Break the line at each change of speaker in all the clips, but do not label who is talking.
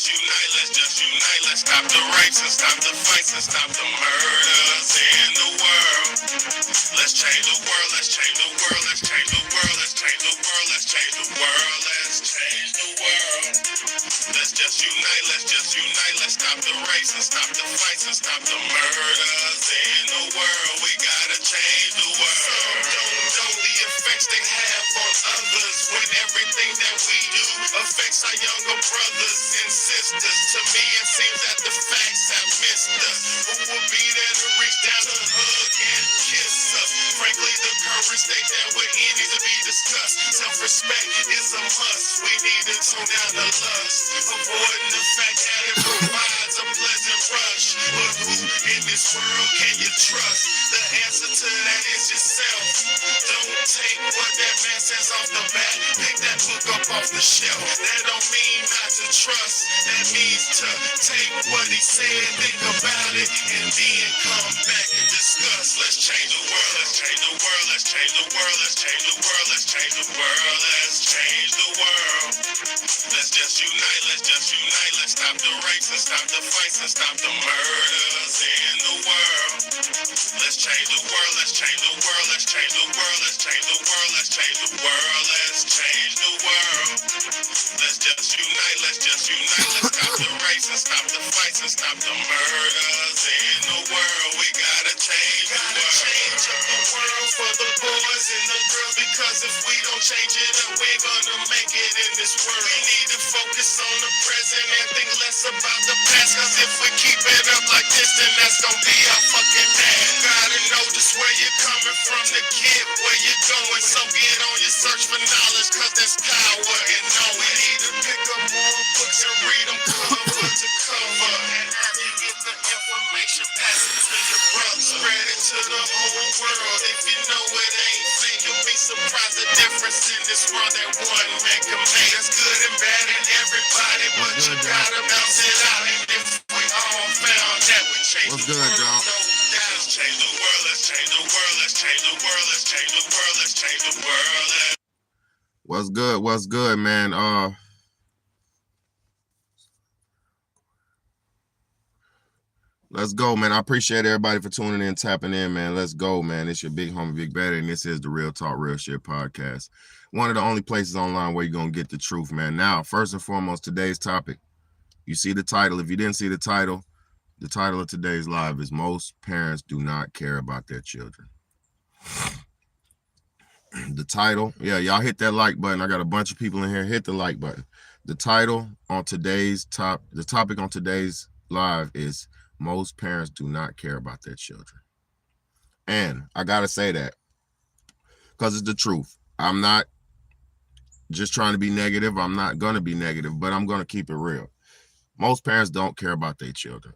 unite, let's stop the rapes and stop the fights and stop the murders in the world. Let's change the world, let's change the world, let's change the world, let's change the world, let's change the world, let's change the world. Let's just unite, let's stop the rapes and stop the fights and stop the murders in the world. We gotta change the world. Some don't know the effects they have on others when everything that we do affects our younger brothers and sisters. To me, it seems that the facts have missed us. Who will be there to reach down to hug and kiss us? Frankly, the current state that we're in needs to be discussed. Self-respect is a must. We need to tone down the lust, avoiding the fact that it provides a pleasant rush. But who in this world can you trust? The answer to that is yourself. Don't take what that man says off the bat. Pick that book up off the shelf. That don't mean not to trust. That means to take what he said, think about it, and then come back and discuss. Let's change the world. Let's change the world. Let's change the world. Let's change the world. Let's change the world. Let's change the world. Let's just unite. Let's stop the rapes and stop the fights and stop the murders in the world. Let's change the world. Let's change the world. Let's change the world. Let's change the world. Let's change the world. Let's change the world. Let's just unite. Let's stop the rapes and stop the fights and stop the murders in the world. We gotta change the world. Change up the world for the boys and the girls, because if we don't change it up, we're gonna make it in this world. We need to focus on the present and think less about the past, cause if we keep it up like this, then that's gonna be our fucking past. You gotta know just where you're coming from to get where you're going, so get on your search for knowledge, cause there's power in knowing. We need to pick up more books and read them cover to cover, and after you get the information, pass it to your brother, spread it to the whole world. If you know it ain't fake, you'll be surprised the difference in this world that one man can make. There's good and bad in everybody, but you gotta bounce it out. And if we all found that, we change the world. Let's change the world. Let's change the world. Let's change the world. Let's change the world. Let's change the world.
What's good? What's good, man? Let's go, man. I appreciate everybody for tuning in, tapping in, man. Let's go, man. It's your big homie, Big Baddy, and this is the Real Talk, Real Shit podcast. One of the only places online where you're going to get the truth, man. Now, first and foremost, today's topic. You see the title. If you didn't see the title of today's live is Most Parents Do Not Care About Their Children. The title, yeah, y'all hit that like button. I got a bunch of people in here. Hit the like button. The title on the topic on today's live is Most Parents Do Not Care About Their Children. And I got to say that because it's the truth. I'm not just trying to be negative. I'm not going to be negative, but I'm going to keep it real. Most parents don't care about their children.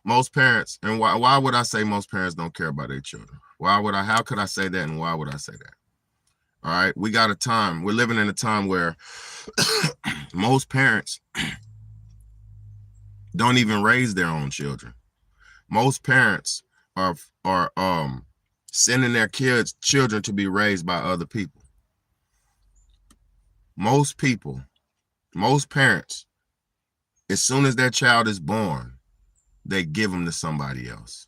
Most parents, and why would I say most parents don't care about their children? How could I say that, and why would I say that? All right, we're living in a time where most parents don't even raise their own children. Most parents are sending their children to be raised by other people. Most parents, as soon as their child is born, they give them to somebody else.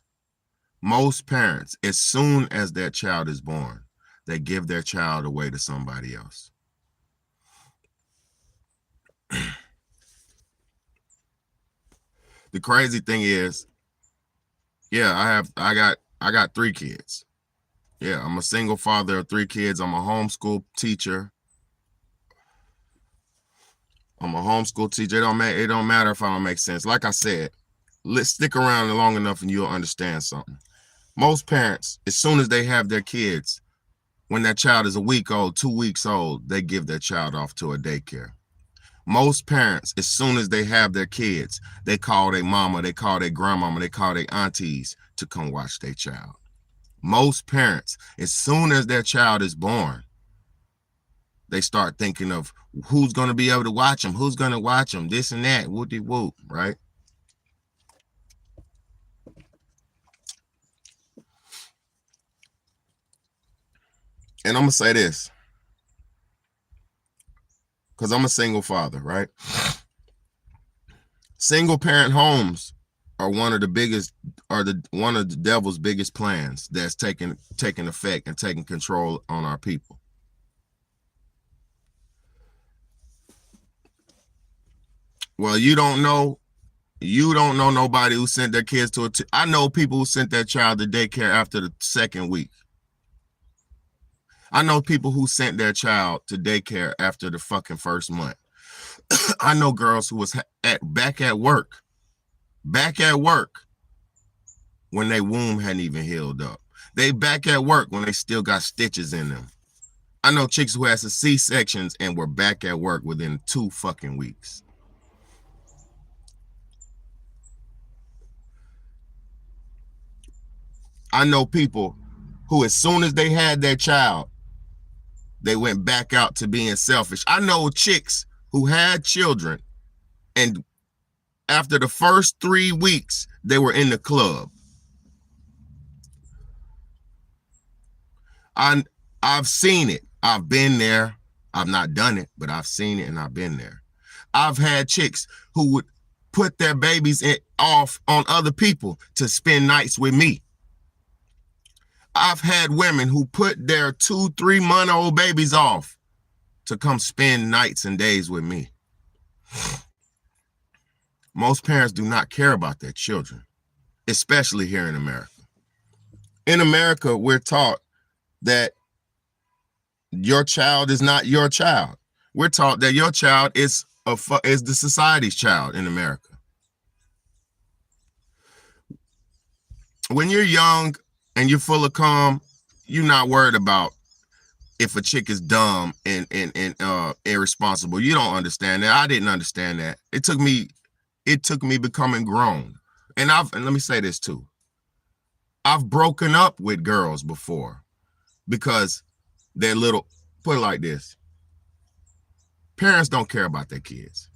Most parents, as soon as their child is born, they give their child away to somebody else. The crazy thing is, yeah, I got 3 kids. Yeah, I'm a single father of 3 kids. I'm a homeschool teacher. It don't matter if I don't make sense. Like I said, let's stick around long enough and you'll understand something. Most parents, as soon as they have their kids, when that child is a week old, 2 weeks old, they give their child off to a daycare. Most parents, as soon as they have their kids, they call their mama, they call their grandmama, they call their aunties to come watch their child. Most parents, as soon as their child is born, they start thinking of who's going to be able to watch them, who's going to watch them, this and that, whoop-de-whoop, right? And I'm going to say this, because I'm a single father, right? Single parent homes are one of the devil's biggest plans that's taking effect and taking control on our people. Well, you don't know nobody who sent their kids to I know people who sent their child to daycare after the second week. I know people who sent their child to daycare after the fucking first month. I know girls who was back at work when their womb hadn't even healed up. They back at work when they still got stitches in them. I know chicks who had some C-sections and were back at work within 2 fucking weeks. I know people who, as soon as they had their child, they went back out to being selfish. I know chicks who had children, and after the first 3 weeks, they were in the club. I've seen it. I've been there. I've not done it, but I've seen it and I've been there. I've had chicks who would put their babies off on other people to spend nights with me. I've had women who put their 2-3 month old babies off to come spend nights and days with me. Most parents do not care about their children, especially here in America. In America, we're taught that your child is not your child. We're taught that your child is the society's child in America. When you're young and you're full of calm, you're not worried about if a chick is dumb and irresponsible. You don't understand that. I didn't understand that. It took me becoming grown. And let me say this too. I've broken up with girls before because they're little. Put it like this. Parents don't care about their kids.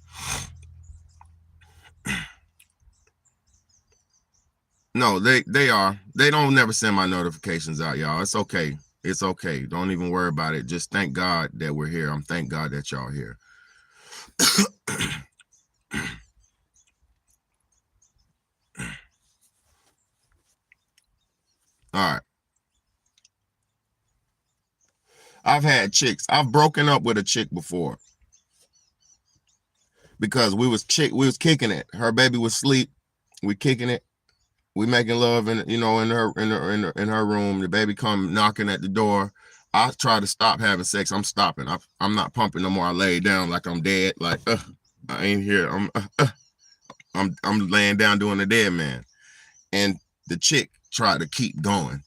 No, they are. They don't never send my notifications out, y'all. It's okay. It's okay. Don't even worry about it. Just thank God that we're here. Thank God that y'all here. All right. I've had chicks. I've broken up with a chick before because we was kicking it. Her baby was asleep. We kicking it. We making love in her room. The baby come knocking at the door. I try to stop having sex. I'm stopping. I'm not pumping no more. I lay down like I'm dead. Like I ain't here. I'm laying down doing the dead man. And the chick tried to keep going.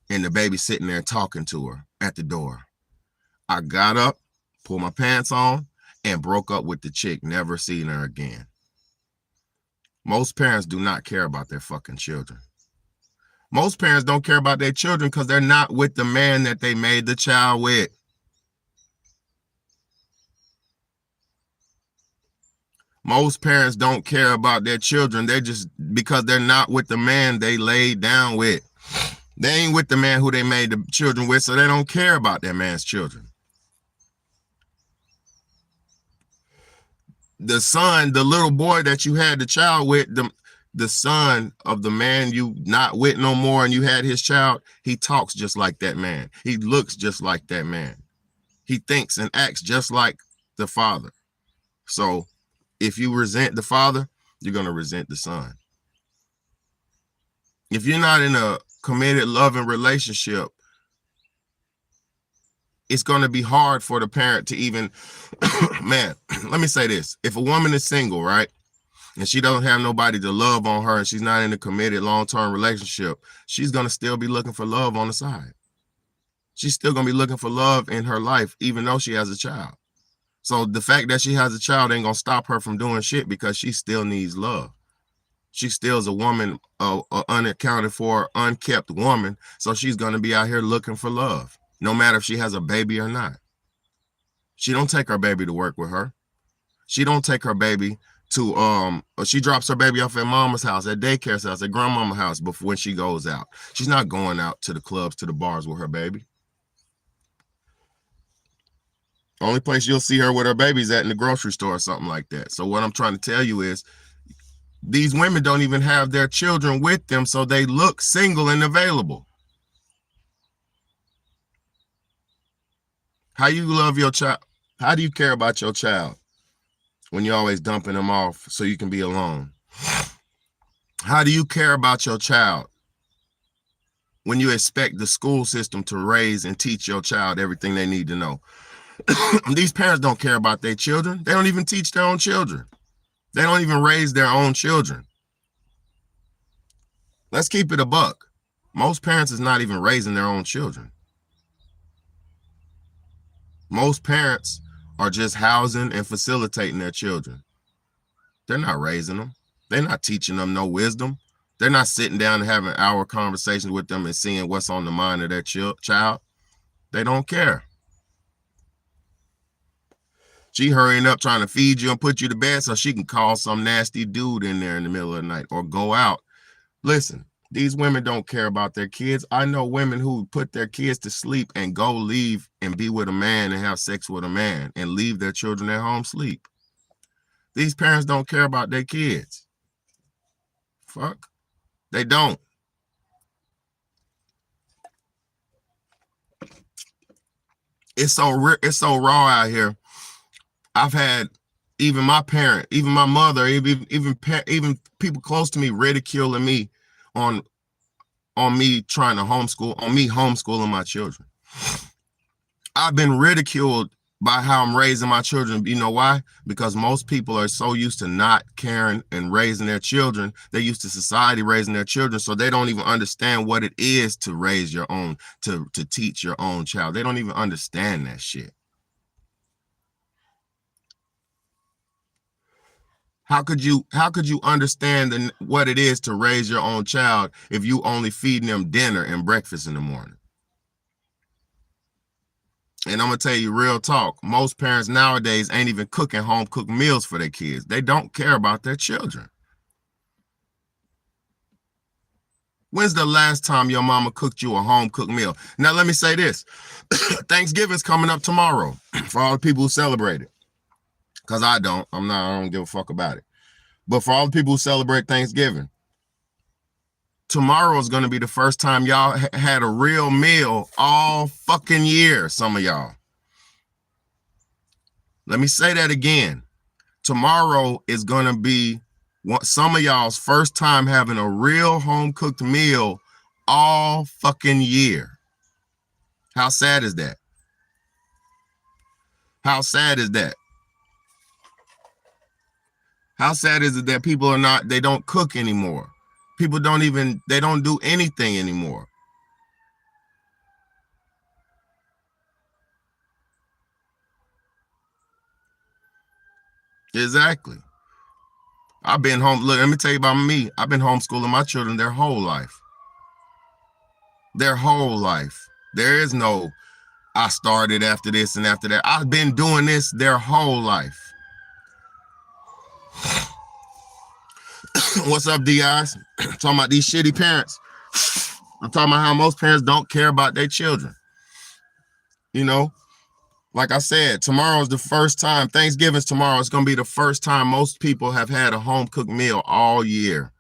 And the baby sitting there talking to her at the door. I got up, pulled my pants on, and broke up with the chick. Never seen her again. Most parents do not care about their fucking children. Most parents don't care about their children because they're not with the man that they made the child with. Most parents don't care about their children. They're just because they're not with the man they laid down with. They ain't with the man who they made the children with, so they don't care about that man's children. The son, the little boy that you had the child with, the son of the man you not with no more and you had his child, he talks just like that man. He looks just like that man. He thinks and acts just like the father. So if you resent the father, you're going to resent the son. If you're not in a committed, loving relationship, it's going to be hard for the parent to even, man, let me say this. If a woman is single, right, and she doesn't have nobody to love on her and she's not in a committed long-term relationship, she's going to still be looking for love on the side. She's still going to be looking for love in her life, even though she has a child. So the fact that she has a child ain't going to stop her from doing shit because she still needs love. She still is a woman, a unaccounted for, unkept woman. So she's going to be out here looking for love, no matter if she has a baby or not. She don't take her baby to work with her. She don't take her baby to, she drops her baby off at mama's house, at daycare's house, at grandmama's house before when she goes out. She's not going out to the clubs, to the bars with her baby. Only place you'll see her with her babies at in the grocery store or something like that. So what I'm trying to tell you is these women don't even have their children with them, so they look single and available. How you love your child? How do you care about your child when you're always dumping them off so you can be alone? How do you care about your child when you expect the school system to raise and teach your child everything they need to know? These parents don't care about their children. They don't even teach their own children. They don't even raise their own children. Let's keep it a buck. Most parents is not even raising their own children. Most parents are just housing and facilitating their children. They're not raising them. They're not teaching them no wisdom. They're not sitting down and having hour conversations with them and seeing what's on the mind of their child. They don't care. She hurrying up trying to feed you and put you to bed so she can call some nasty dude in there in the middle of the night or go out. Listen, these women don't care about their kids. I know women who put their kids to sleep and go leave and be with a man and have sex with a man and leave their children at home sleep. These parents don't care about their kids. Fuck. They don't. It's so raw out here. I've had even my parent, even my mother, even people close to me ridiculing me on me trying to homeschool, on me homeschooling my children. I've been ridiculed by how I'm raising my children. You know why? Because most people are so used to not caring and raising their children. They're used to society raising their children, so they don't even understand what it is to raise your own, to teach your own child. They don't even understand that shit. How could you understand what it is to raise your own child if you only feeding them dinner and breakfast in the morning? And I'm gonna tell you real talk, most parents nowadays ain't even cooking home cooked meals for their kids. They don't care about their children. When's the last time your mama cooked you a home cooked meal? Now let me say this. Thanksgiving's coming up tomorrow for all the people who celebrate it. Because I don't give a fuck about it. But for all the people who celebrate Thanksgiving, tomorrow is going to be the first time y'all had a real meal all fucking year, some of y'all. Let me say that again. Tomorrow is going to be some of y'all's first time having a real home-cooked meal all fucking year. How sad is that? How sad is that? How sad is it that people they don't cook anymore? People they don't do anything anymore. Exactly. I've been home. Look, let me tell you about me. I've been homeschooling my children their whole life. Their whole life. There is no, I started after this and after that. I've been doing this their whole life. What's up, D.I.s? Talking about these shitty parents. I'm talking about how most parents don't care about their children. You know, like I said, tomorrow's the first time. Thanksgiving's tomorrow. It's going to be the first time most people have had a home-cooked meal all year.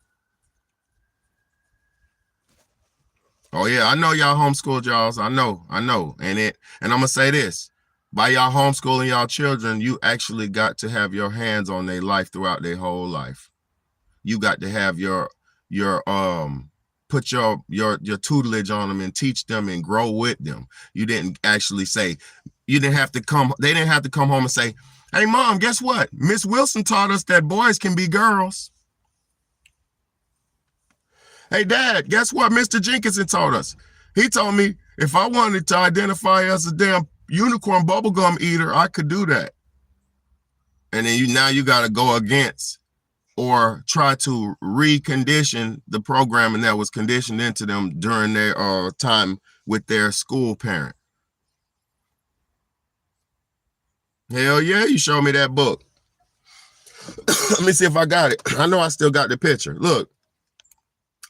Oh, yeah, I know y'all homeschooled y'all. I know. And I'm going to say this. By y'all homeschooling y'all children, you actually got to have your hands on their life throughout their whole life. You got to have put your tutelage on them and teach them and grow with them. You didn't actually say, they didn't have to come home and say, hey, Mom, guess what? Miss Wilson taught us that boys can be girls. Hey, Dad, guess what Mr. Jenkinson taught us? He told me if I wanted to identify as a damn unicorn bubblegum eater, I could do that. And then now you got to go against or try to recondition the programming that was conditioned into them during their time with their school parent. Hell yeah, you showed me that book. Let me see if I got it. I know I still got the picture. Look,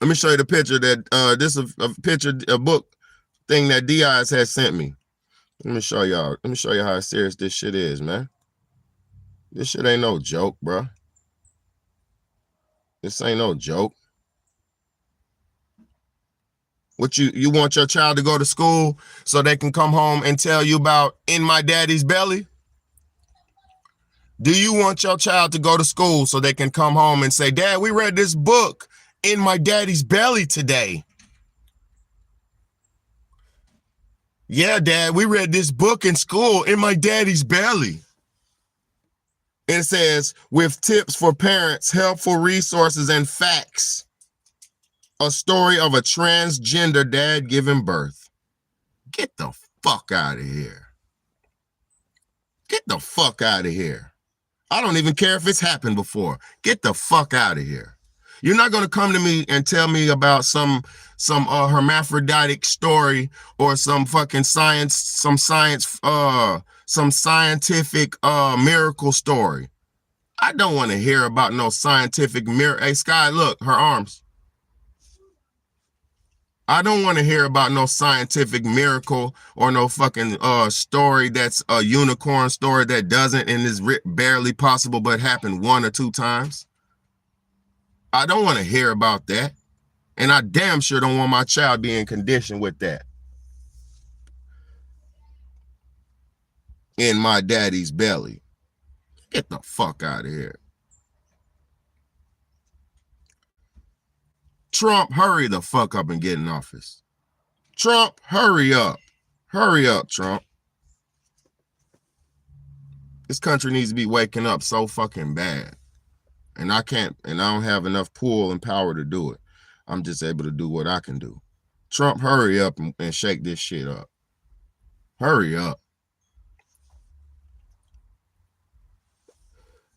let me show you the picture that this is a book thing that D.I.s has sent me. Let me show y'all. Let me show you how serious this shit is, man. This shit ain't no joke, bro. This ain't no joke. What you want your child to go to school so they can come home and tell you about In My Daddy's Belly? Do you want your child to go to school so they can come home and say, Dad, we read this book In My Daddy's Belly today? Yeah, Dad, we read this book in school In My Daddy's Belly. It says, with tips for parents, helpful resources, and facts. A story of a transgender dad giving birth. Get the fuck out of here. Get the fuck out of here. I don't even care if it's happened before. Get the fuck out of here. You're not going to come to me and tell me about some hermaphroditic story or some fucking some scientific miracle story. I don't want to hear about no scientific miracle. Hey, Sky, look, her arms. I don't want to hear about no scientific miracle or no fucking story that's a unicorn story that doesn't and is barely possible but happened 1 or 2 times. I don't want to hear about that. And I damn sure don't want my child being conditioned with that. In My Daddy's Belly. Get the fuck out of here. Trump, hurry the fuck up and get in office. Trump, hurry up. Hurry up, Trump. This country needs to be waking up so fucking bad. And I don't have enough pull and power to do it. I'm just able to do what I can do. Trump, hurry up and shake this shit up. Hurry up.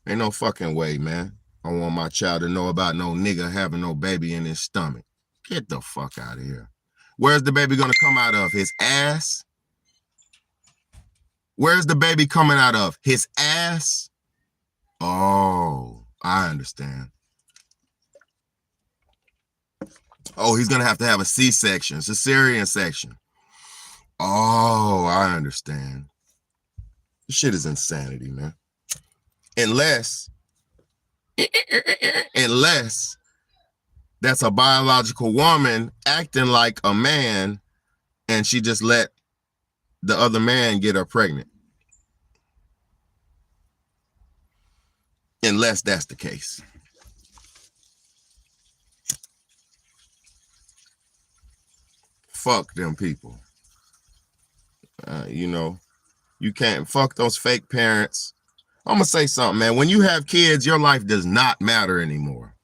Ain't no fucking way, man. I don't want my child to know about no nigga having no baby in his stomach. Get the fuck out of here. Where's the baby gonna come out of? His ass? Where's the baby coming out of? His ass? Oh, I understand. Oh, he's gonna have to have a C-section, cesarean section. Oh, I understand. This shit is insanity, man. Unless that's a biological woman acting like a man and she just let the other man get her pregnant. Unless that's the case. Fuck them people. You can't fuck those fake parents. I'm gonna say something, man. When you have kids, your life does not matter anymore.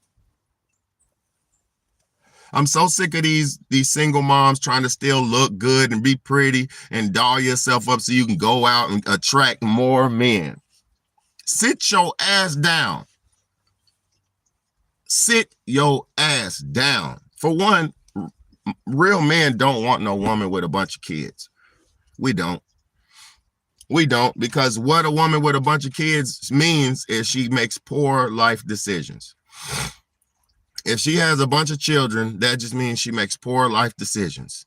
I'm so sick of these single moms trying to still look good and be pretty and doll yourself up so you can go out and attract more men. Sit your ass down. Sit your ass down. For one, real men don't want no woman with a bunch of kids. We don't. We don't, because what a woman with a bunch of kids means is she makes poor life decisions. If she has a bunch of children, that just means she makes poor life decisions.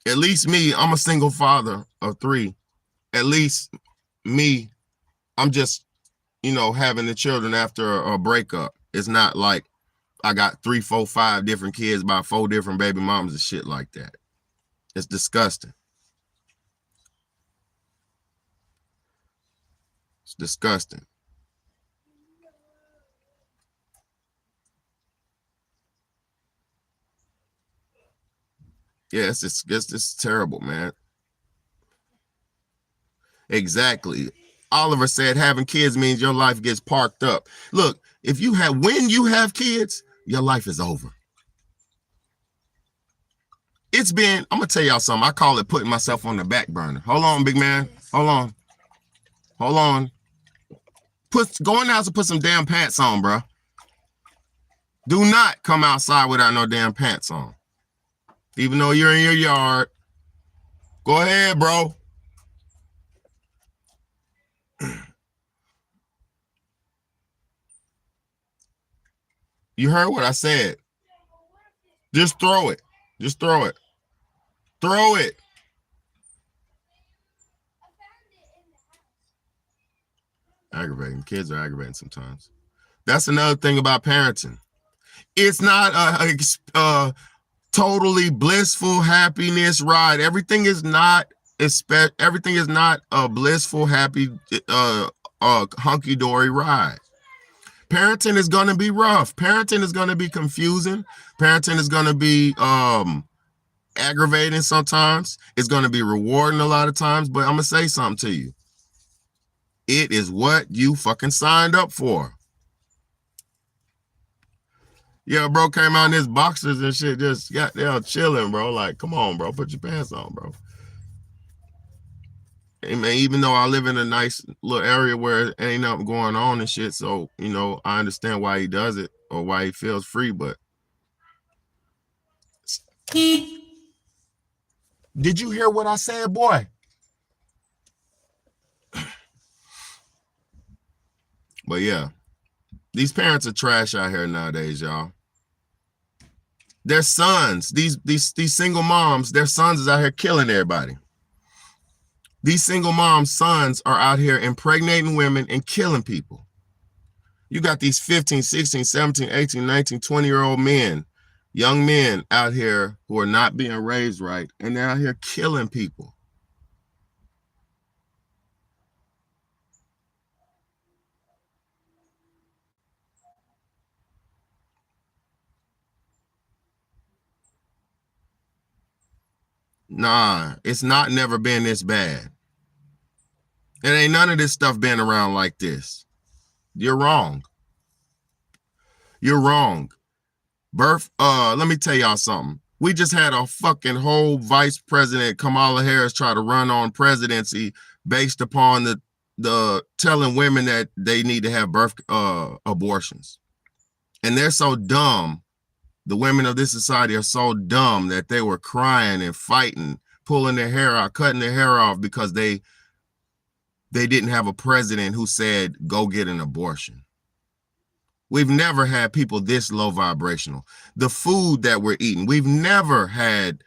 At least me, I'm a single father of 3. At least me, I'm just, having the children after a breakup. It's not like I got 3, 4, 5 different kids by 4 different baby moms and shit like that. It's disgusting. It's disgusting. Yeah, it's terrible, man. Exactly. Oliver said having kids means your life gets parked up. Look, when you have kids, your life is over. I'm gonna tell y'all something. I call it putting myself on the back burner. Hold on, big man. Hold on. Go in the house and put some damn pants on, bro. Do not come outside without no damn pants on. Even though you're in your yard. Go ahead, bro. You heard what I said. Just throw it. Just throw it. Throw it. Aggravating. Kids are aggravating sometimes. That's another thing about parenting. It's not a totally blissful happiness ride. Everything is not a blissful, happy, hunky-dory ride. Parenting is going to be rough. Parenting is going to be confusing. Parenting is going to be aggravating sometimes. It's going to be rewarding a lot of times. But I'm going to say something to you. It is what you fucking signed up for. Yeah, bro came out in his boxers and shit, just got there chilling, bro. Like, come on, bro, put your pants on, bro. Hey, man, even though I live in a nice little area where ain't nothing going on and shit, so, you know, I understand why he does it or why he feels free, but. Did you hear what I said, boy? But yeah, these parents are trash out here nowadays, y'all. Their sons, these single moms, their sons is out here killing everybody. These single moms' sons are out here impregnating women and killing people. You got these 15, 16, 17, 18, 19, 20-year-old men, young men out here who are not being raised right, and they're out here killing people. Nah, it's not never been this bad. It ain't none of this stuff been around like this. You're wrong. You're wrong. Let me tell y'all something. We just had a fucking whole vice president, Kamala Harris, try to run on presidency based upon the telling women that they need to have birth abortions. And they're so dumb. The women of this society are so dumb that they were crying and fighting, pulling their hair out, cutting their hair off because they didn't have a president who said, go get an abortion. We've never had people this low vibrational. The food that we're eating, we've never had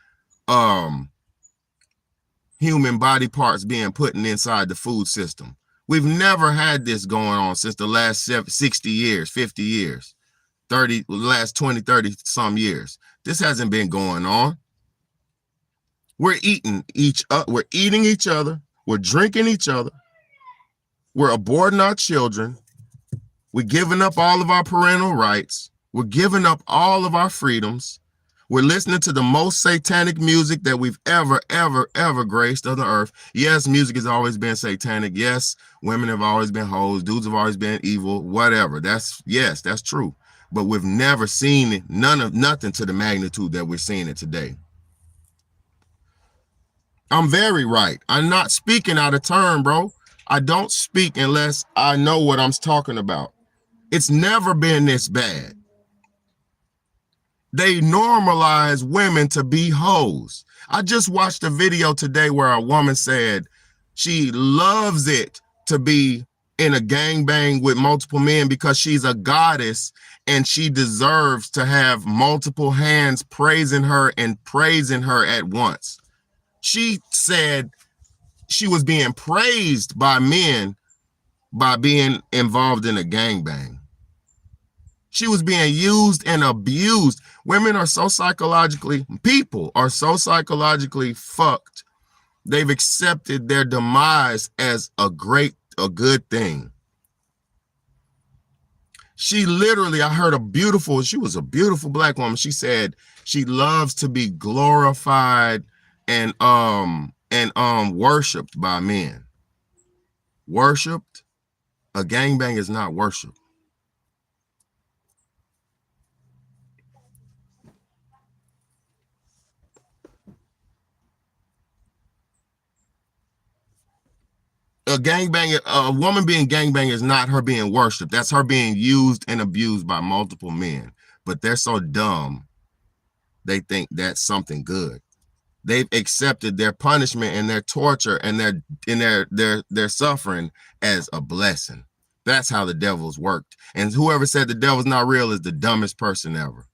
human body parts being put inside the food system. We've never had this going on since the last 60 years, 50 years. Last 20, 30 some years. This hasn't been going on. We're eating each other. We're eating each other. We're drinking each other. We're aborting our children. We're giving up all of our parental rights. We're giving up all of our freedoms. We're listening to the most satanic music that we've ever graced on the earth. Yes, music has always been satanic. Yes, women have always been hoes. Dudes have always been evil. Whatever. That's true. But we've never seen nothing to the magnitude that we're seeing it today. I'm very right. I'm not speaking out of turn, bro. I don't speak unless I know what I'm talking about. It's never been this bad. They normalize women to be hoes. I just watched a video today where a woman said she loves it to be in a gangbang with multiple men because she's a goddess and she deserves to have multiple hands praising her and praising her at once. She said she was being praised by men by being involved in a gangbang. She was being used and abused. People are so psychologically fucked. They've accepted their demise as a good thing. She literally, I heard she was a beautiful black woman. She said she loves to be glorified and worshipped by men. Worshipped? A gangbang is not worship. A woman being gangbang is not her being worshipped. That's her being used and abused by multiple men. But they're so dumb, they think that's something good. They've accepted their punishment and their torture and their suffering as a blessing. That's how the devil's worked. And whoever said the devil's not real is the dumbest person ever.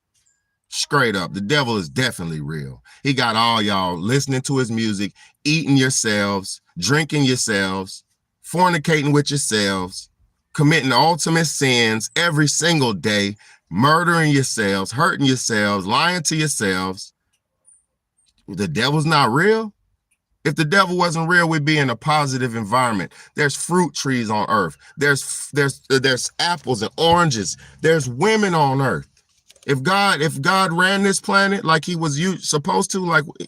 Straight up, the devil is definitely real. He got all y'all listening to his music, eating yourselves, drinking yourselves, fornicating with yourselves, committing ultimate sins every single day, murdering yourselves, hurting yourselves, lying to yourselves. The devil's not real. If the devil wasn't real, we'd be in a positive environment. There's fruit trees on earth. There's apples and oranges. There's women on earth. If God ran this planet like he was supposed to,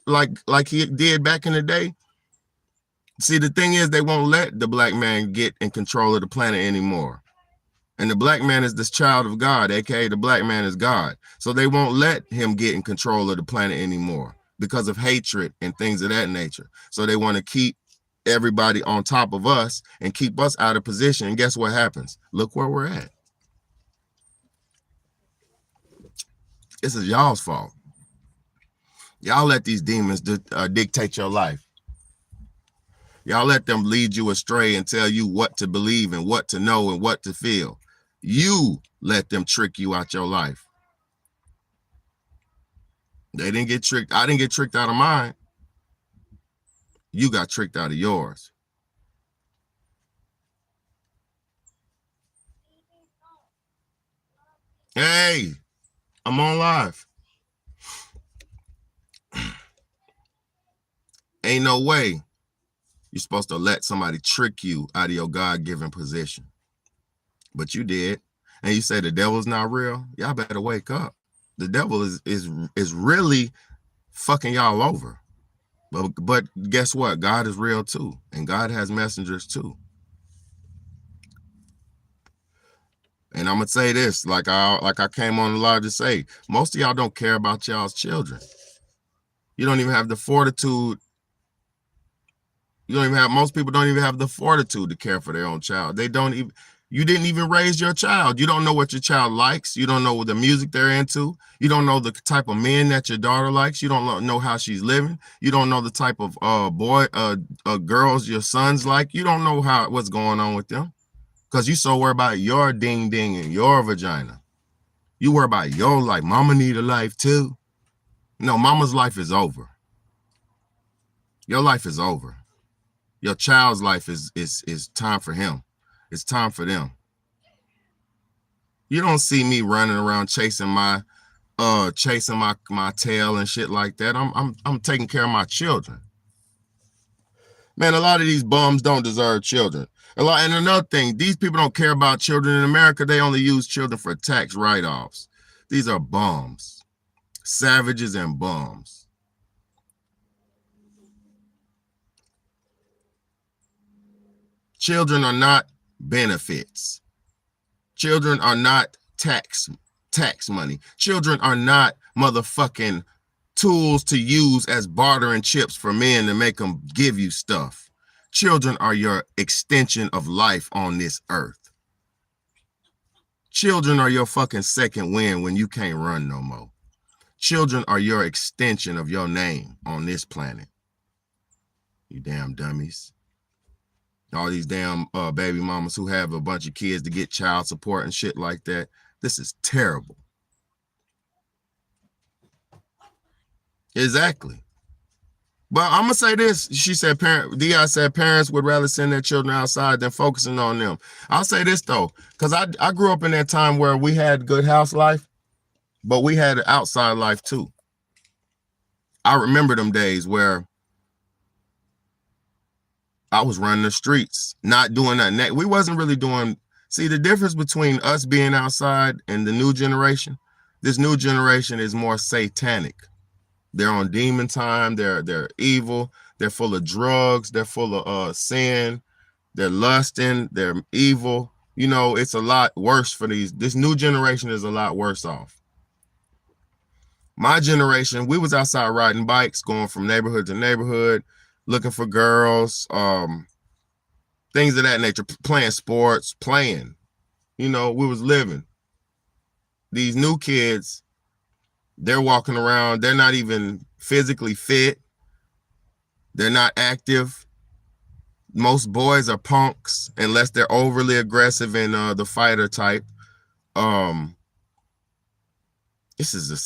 like he did back in the day. See, the thing is, they won't let the black man get in control of the planet anymore. And the black man is this child of God, aka the black man is God. So they won't let him get in control of the planet anymore because of hatred and things of that nature. So they want to keep everybody on top of us and keep us out of position. And guess what happens? Look where we're at. This is y'all's fault. Y'all let these demons dictate your life. Y'all let them lead you astray and tell you what to believe and what to know and what to feel. You let them trick you out your life. They didn't get tricked. I didn't get tricked out of mine. You got tricked out of yours. Hey, I'm on live. Ain't no way you're supposed to let somebody trick you out of your God-given position. But you did. And you say the devil's not real. Y'all better wake up. The devil is really fucking y'all over. But guess what? God is real too. And God has messengers too. And I'm gonna say this, like I came on the live to say, most of y'all don't care about y'all's children. You don't even have the fortitude. Most people don't even have the fortitude to care for their own child. You didn't even raise your child. You don't know what your child likes. You don't know what the music they're into. You don't know the type of men that your daughter likes. You don't know how she's living. You don't know the type of girls your sons like. You don't know what's going on with them. Because you so worried about your ding ding and your vagina. You worry about your life. Mama need a life too. No, mama's life is over. Your life is over. Your child's life is time for him. It's time for them. You don't see me running around chasing my tail and shit like that. I'm taking care of my children. Man, a lot of these bums don't deserve children. And another thing, these people don't care about children in America. They only use children for tax write-offs. These are bums, savages and bums. Children are not benefits. Children are not tax money. Children are not motherfucking tools to use as bartering chips for men to make them give you stuff. Children are your extension of life on this earth. Children are your fucking second wind when you can't run no more. Children are your extension of your name on this planet. You damn dummies. All these damn baby mamas who have a bunch of kids to get child support and shit like that. This is terrible. Exactly. But I'm gonna say this. She said, Di said parents would rather send their children outside than focusing on them. I'll say this though, because I grew up in that time where we had good house life, but we had outside life too. I remember them days where I was running the streets, not doing that. We wasn't really doing. See, the difference between us being outside and the new generation, this new generation is more satanic. They're on demon time. They're evil. They're full of drugs. They're full of sin. They're lusting. They're evil. You know, it's a lot worse for this new generation is a lot worse off. My generation, we was outside riding bikes, going from neighborhood to neighborhood, looking for girls, things of that nature, playing sports, you know, we was living. These new kids, they're walking around, they're not even physically fit. They're not active. Most boys are punks unless they're overly aggressive and the fighter type. This is it's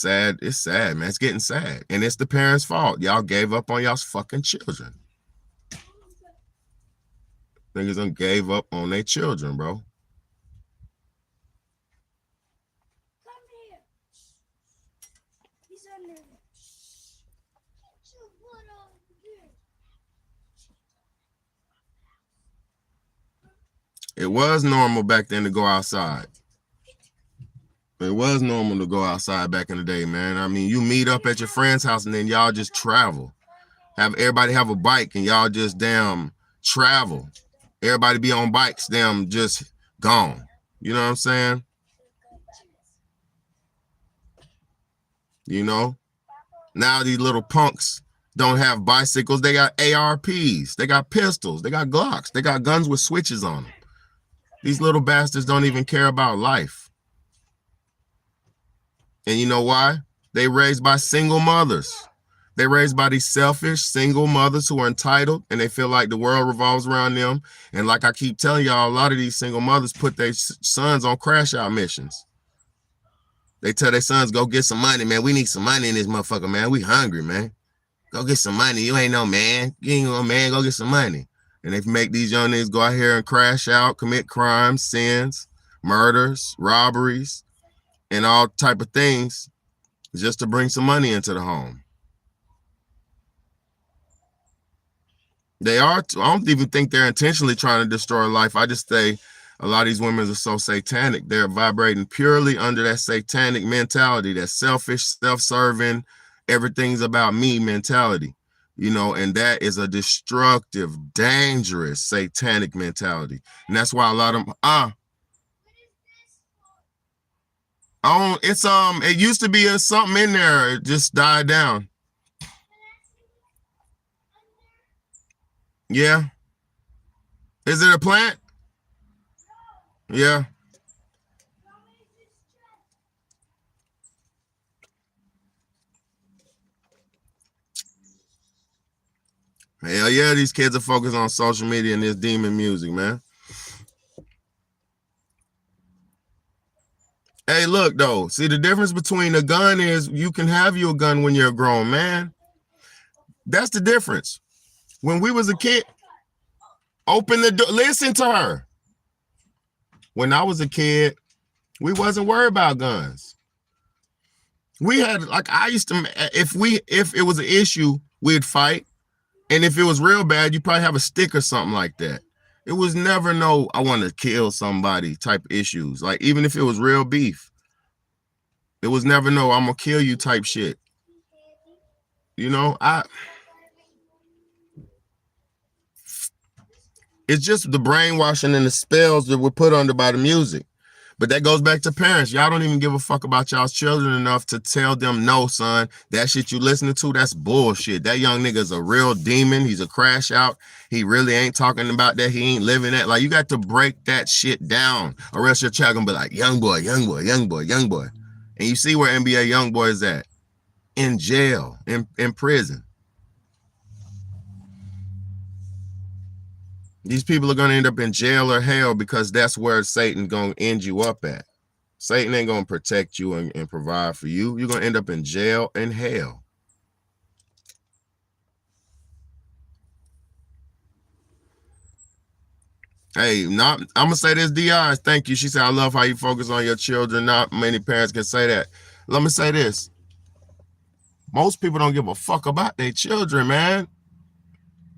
sad, man. It's getting sad. And it's the parents' fault. Y'all gave up on y'all's fucking children. Niggas done gave up on their children, bro. It was normal back then to go outside. It was normal to go outside back in the day, man. I mean, you meet up at your friend's house and then y'all just travel. Have everybody have a bike and y'all just damn travel. Everybody be on bikes, damn just gone. You know what I'm saying? You know? Now these little punks don't have bicycles. They got ARPs. They got pistols. They got Glocks. They got guns with switches on them. These little bastards don't even care about life. And you know why? They raised by single mothers. They raised by these selfish single mothers who are entitled and they feel like the world revolves around them. And like I keep telling y'all, a lot of these single mothers put their sons on crash out missions. They tell their sons, go get some money, man. We need some money in this motherfucker, man. We hungry, man. Go get some money. You ain't no man. You ain't no man. Go get some money. And they make these young niggas go out here and crash out, commit crimes, sins, murders, robberies, and all type of things just to bring some money into the home. They are, I don't even think they're intentionally trying to destroy life. I just say a lot of these women are so satanic. They're vibrating purely under that satanic mentality, that selfish, self-serving, everything's about me mentality, you know, and that is a destructive, dangerous, satanic mentality. And that's why a lot of them, it used to be something in there. It just died down. Yeah. Is it a plant? Yeah. Hell yeah, these kids are focused on social media and this demon music, man. Hey, look, though. See, the difference between a gun is you can have your gun when you're a grown man. That's the difference. When we was a kid, open the door. Listen to her. When I was a kid, we wasn't worried about guns. We had, like, I used to, if it was an issue, we'd fight. And if it was real bad, you probably have a stick or something like that. It was never no, I want to kill somebody type issues. Like, even if it was real beef, it was never no, I'm going to kill you type shit. You know, it's just the brainwashing and the spells that we're put under by the music. But that goes back to parents. Y'all don't even give a fuck about y'all's children enough to tell them, no, son, that shit you listening to, that's bullshit. That young nigga's a real demon. He's a crash out. He really ain't talking about that. He ain't living that. Like, you got to break that shit down, or else your child gonna be like, young boy, young boy, young boy, young boy. And you see where NBA young boy is at? In jail, in prison. These people are going to end up in jail or hell because that's where Satan going to end you up at. Satan ain't going to protect you and provide for you. You're going to end up in jail and hell. Hey, I'm going to say this, D.I. Thank you. She said, I love how you focus on your children. Not many parents can say that. Let me say this. Most people don't give a fuck about their children, man.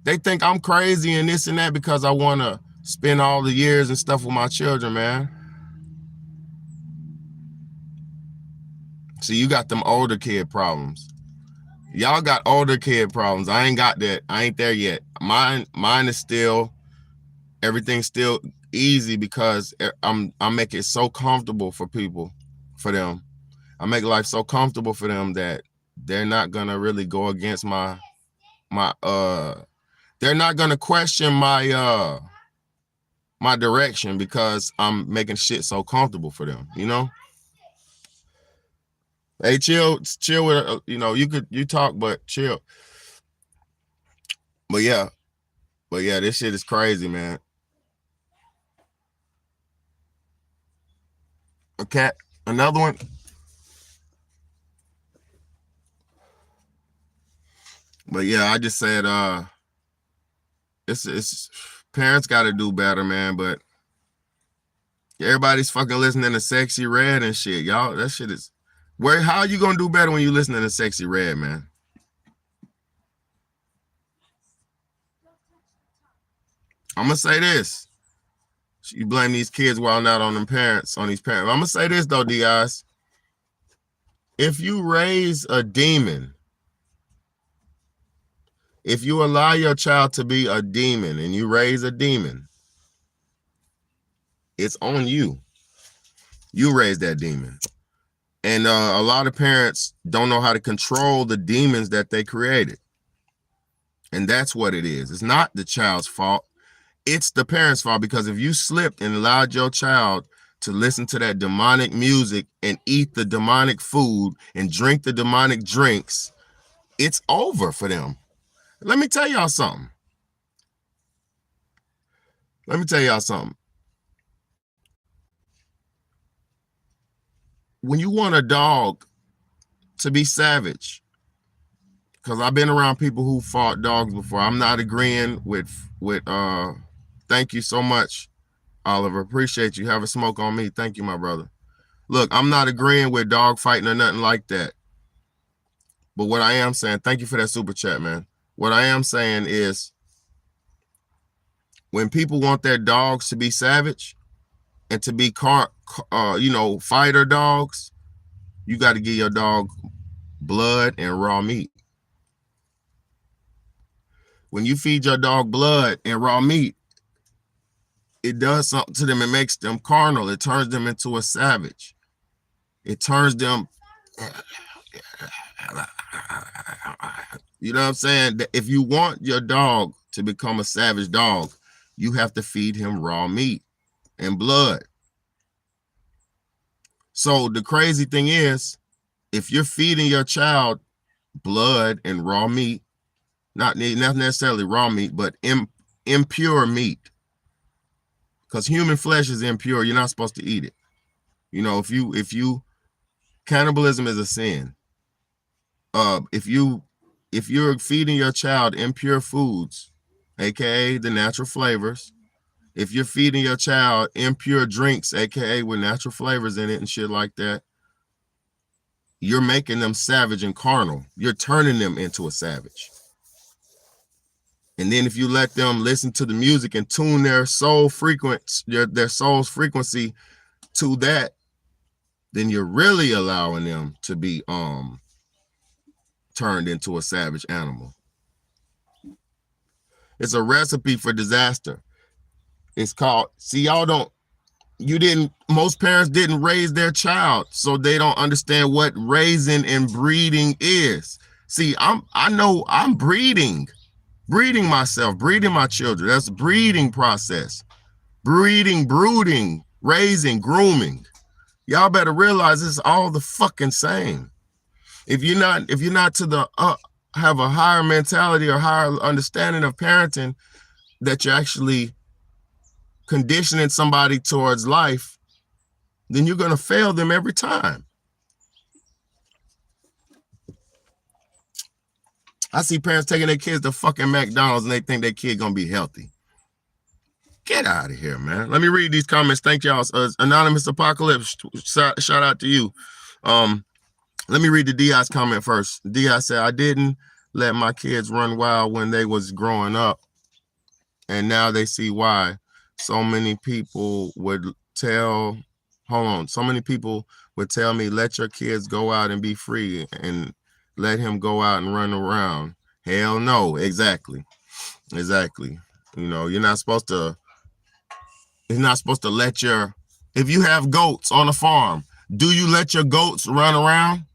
They think I'm crazy and this and that because I want to spend all the years and stuff with my children, man. See, you got them older kid problems. Y'all got older kid problems. I ain't got that. I ain't there yet. Mine is still, everything's still easy because I'm making it so comfortable for people, for them. I make life so comfortable for them that they're not gonna really go against they're not gonna question my my direction because I'm making shit so comfortable for them, you know? Hey, chill with, you know, you talk, but chill. But yeah, this shit is crazy, man. A cat, another one. But yeah, I just said it's parents got to do better, man. But everybody's fucking listening to Sexy Red and shit, y'all. That shit is where. How are you gonna do better when you listening to Sexy Red, man? I'm gonna say this. You blame these kids while not on them parents, on these parents. I'm gonna say this though, D.I.s. If you raise a demon, if you allow your child to be a demon and you raise a demon, it's on you. You raise that demon. And a lot of parents don't know how to control the demons that they created. And that's what it is. It's not the child's fault. It's the parents' fault, because if you slipped and allowed your child to listen to that demonic music and eat the demonic food and drink the demonic drinks, it's over for them. Let me tell y'all something. When you want a dog to be savage, because I've been around people who fought dogs before. I'm not agreeing with thank you so much, Oliver. Appreciate you. Have a smoke on me. Thank you, my brother. Look, I'm not agreeing with dog fighting or nothing like that. But what I am saying, thank you for that super chat, man. What I am saying is, when people want their dogs to be savage and to be fighter dogs, you got to give your dog blood and raw meat. When you feed your dog blood and raw meat, it does something to them. It makes them carnal. It turns them into a savage. It turns them, you know what I'm saying? If you want your dog to become a savage dog, you have to feed him raw meat and blood. So the crazy thing is, if you're feeding your child blood and raw meat, not necessarily raw meat, but impure meat, because human flesh is impure. You're not supposed to eat it. You know, if you cannibalism is a sin. If you're feeding your child impure foods, aka the natural flavors, if you're feeding your child impure drinks, aka with natural flavors in it and shit like that, you're making them savage and carnal. You're turning them into a savage. And then if you let them listen to the music and tune their soul's frequency to that, then you're really allowing them to be turned into a savage animal. It's a recipe for disaster. It's called, most parents didn't raise their child, so they don't understand what raising and breeding is. See, I'm breeding myself, breeding my children. That's a breeding process. Breeding, brooding, raising, grooming. Y'all better realize it's all the fucking same. If you're not to the have a higher mentality or higher understanding of parenting, that you're actually conditioning somebody towards life, then you're gonna fail them every time. I see parents taking their kids to fucking McDonald's and they think their kid gonna be healthy. Get out of here, man. Let me read these comments. Thank y'all. Anonymous Apocalypse, shout out to you. Let me read the Diaz comment first. Diaz said, I didn't let my kids run wild when they was growing up, and now they see why. So many people would tell me, let your kids go out and be free and let him go out and run around. Hell no. Exactly. You know, you're not supposed to let if you have goats on a farm, do you let your goats run around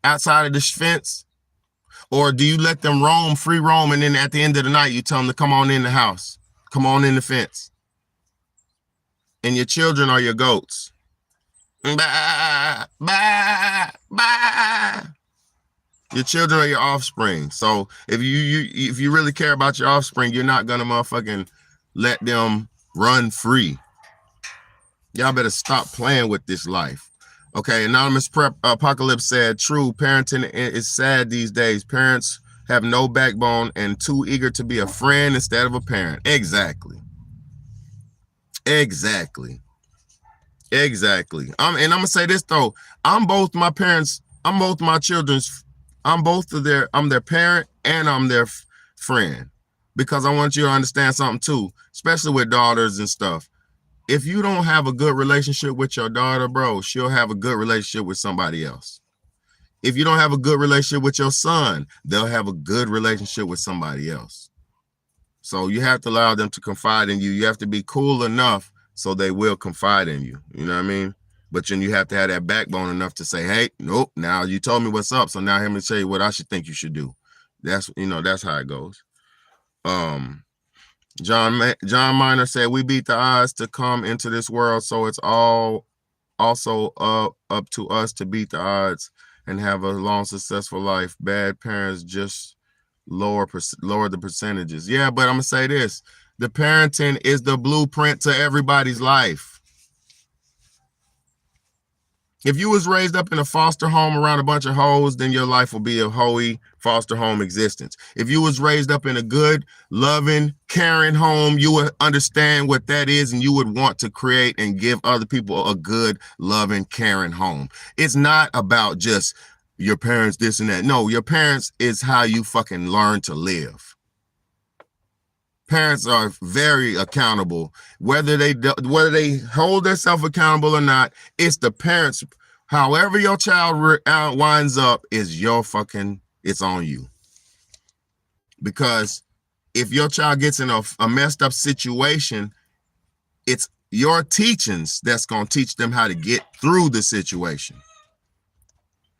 outside of the fence? Or do you let them free roam, and then at the end of the night, you tell them to come on in the house, come on in the fence? And your children are your goats. Bah, bah, bah. Your children are your offspring. So if you really care about your offspring, you're not gonna motherfucking let them run free. Y'all better stop playing with this life. Okay, Anonymous Apocalypse said, true, parenting is sad these days. Parents have no backbone, and too eager to be a friend instead of a parent. Exactly. Exactly. Exactly. And I'm gonna say this though. I'm both my parents. I'm both my children's. I'm both of their. I'm their parent and I'm their friend, because I want you to understand something too, especially with daughters and stuff. If you don't have a good relationship with your daughter, bro, she'll have a good relationship with somebody else. If you don't have a good relationship with your son, they'll have a good relationship with somebody else. So you have to allow them to confide in you. You have to be cool enough so they will confide in you. You know what I mean? But then you have to have that backbone enough to say, hey, nope, now you told me what's up, so now let me tell you what I should think you should do. That's, you know, that's how it goes. John Miner said, we beat the odds to come into this world, so it's all also up to us to beat the odds and have a long, successful life. Bad parents just lower the percentages. Yeah, but I'm gonna say this: the parenting is the blueprint to everybody's life. If you was raised up in a foster home around a bunch of hoes, then your life will be a hoey foster home existence. If you was raised up in a good, loving, caring home, you would understand what that is, and you would want to create and give other people a good, loving, caring home. It's not about just your parents this and that. No, your parents is how you fucking learn to live. Parents are very accountable, whether they hold themselves accountable or not. It's the parents. However your child winds up is your fucking. It's on you. Because if your child gets in a messed up situation, it's your teachings that's gonna teach them how to get through the situation.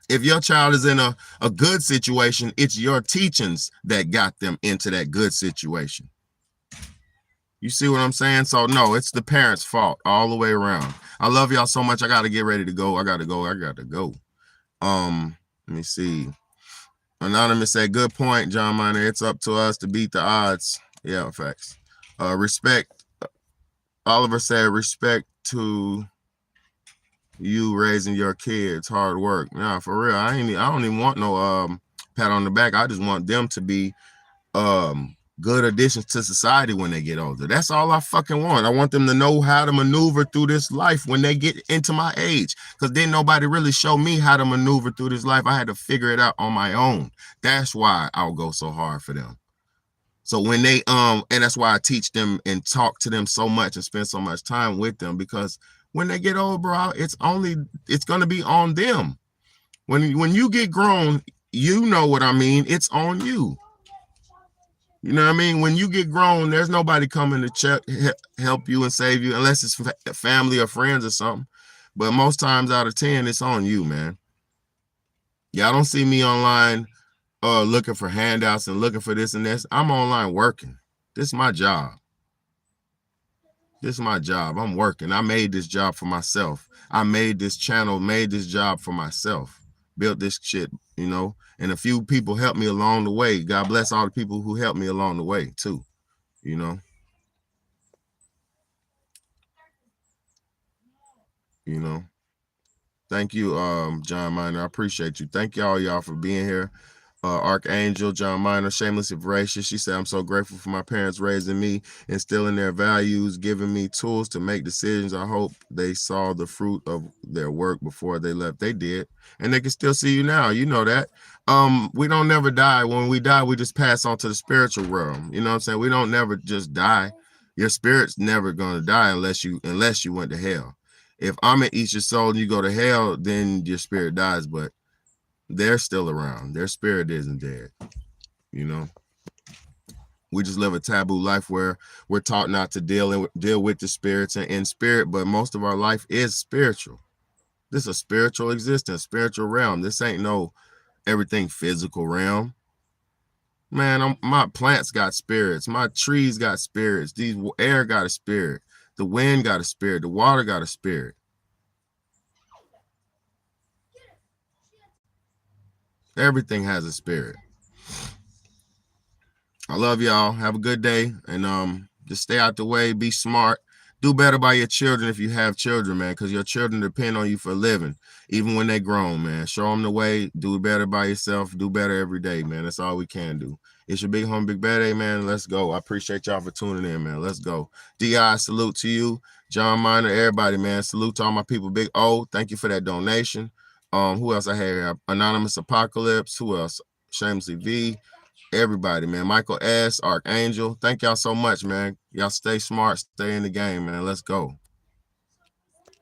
If your child is in a good situation, it's your teachings that got them into that good situation. You see what I'm saying? So no, it's the parents' fault all the way around. I love y'all so much. I got to get ready to go. I got to go. Let me see. Anonymous said, good point, John Miner. It's up to us to beat the odds. Yeah, facts. Respect. Oliver said, respect to you raising your kids. Hard work. Nah, for real. I don't even want no pat on the back. I just want them to be good additions to society when they get older. That's all I fucking want. I want them to know how to maneuver through this life when they get into my age, because then nobody really showed me how to maneuver through this life. I had to figure it out on my own. That's why I'll go so hard for them. So when they and that's why I teach them and talk to them so much and spend so much time with them, because when they get old, bro, it's gonna be on them. When you get grown, you know what I mean, it's on you. You know what I mean? When you get grown, there's nobody coming to help you and save you, unless it's family or friends or something. But most times out of 10, it's on you, man. Y'all don't see me online looking for handouts and looking for this and this. I'm online working. This is my job. This is my job. I'm working. I made this job for myself. I made this channel, made this job for myself. Built this shit, you know, and a few people helped me along the way. God bless all the people who helped me along the way too, you know. Thank you, John Miner. I appreciate you. Thank y'all for being here. Archangel, John Miner, Shameless and Voracious. She said, I'm so grateful for my parents raising me, instilling their values, giving me tools to make decisions. I hope they saw the fruit of their work before they left. They did. And they can still see you now. You know that. We don't never die. When we die, we just pass on to the spiritual realm. You know what I'm saying? We don't never just die. Your spirit's never going to die unless you went to hell. If I'm at eat your soul and you go to hell, then your spirit dies. But they're still around. Their spirit isn't dead. You know, we just live a taboo life where we're taught not to deal with the spirits and in spirit, but most of our life is spiritual. This is a spiritual existence, spiritual realm. This ain't no everything physical realm. Man, my plants got spirits. My trees got spirits. These air got a spirit. The wind got a spirit. The water got a spirit. Everything has a spirit. I love y'all. Have a good day. And just stay out the way. Be smart. Do better by your children if you have children, man, because your children depend on you for a living, even when they grown, man. Show them the way. Do better by yourself. Do better every day, man. That's all we can do. It's your big home, big bad A, man. Let's go. I appreciate y'all for tuning in, man. Let's go. DI, salute to you. John Miner, everybody, man. Salute to all my people. Big O, thank you for that donation. Who else I had here? Anonymous Apocalypse. Who else? Shamelessly V. Everybody, man. Michael S. Archangel. Thank y'all so much, man. Y'all stay smart, stay in the game, man. Let's go.